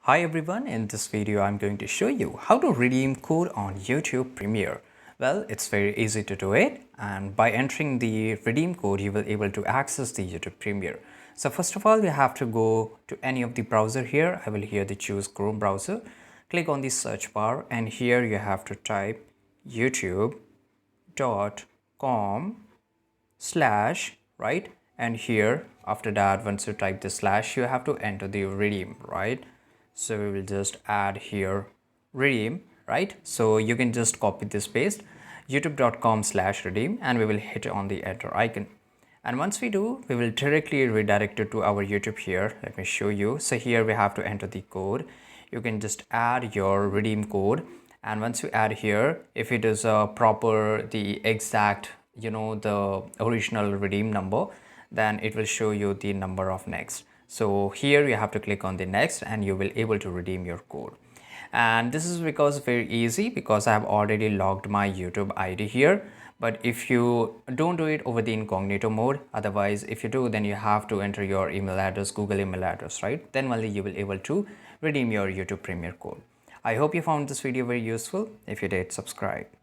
Hi everyone, in this video I'm going to show you how to redeem code on YouTube Premiere. Well, it's very easy to do it, and by entering the redeem code you will able to access the YouTube Premiere. So first of all, you have to go to any of the browser here. I will here to choose Chrome browser. Click on the search bar and here you have to type youtube.com/, and here after that, once you type the slash, you have to enter the redeem, right? So we will just add here redeem, right? So you can just copy this paste youtube.com/redeem and we will hit on the enter icon. And once we do, we will directly redirect it to our YouTube here. Let me show you. So here we have to enter the code. You can just add your redeem code, and once you add here, if it is a proper the exact the original redeem number, then it will show you the number of next. So here you have to click on the next and you will able to redeem your code. And this is because very easy, because I have already logged my YouTube ID here. But if you don't do it over the incognito mode, otherwise if you do, then you have to enter your email address, Google email address, right? Then only you will able to redeem your YouTube Premiere code. I hope you found this video very useful. If you did, subscribe.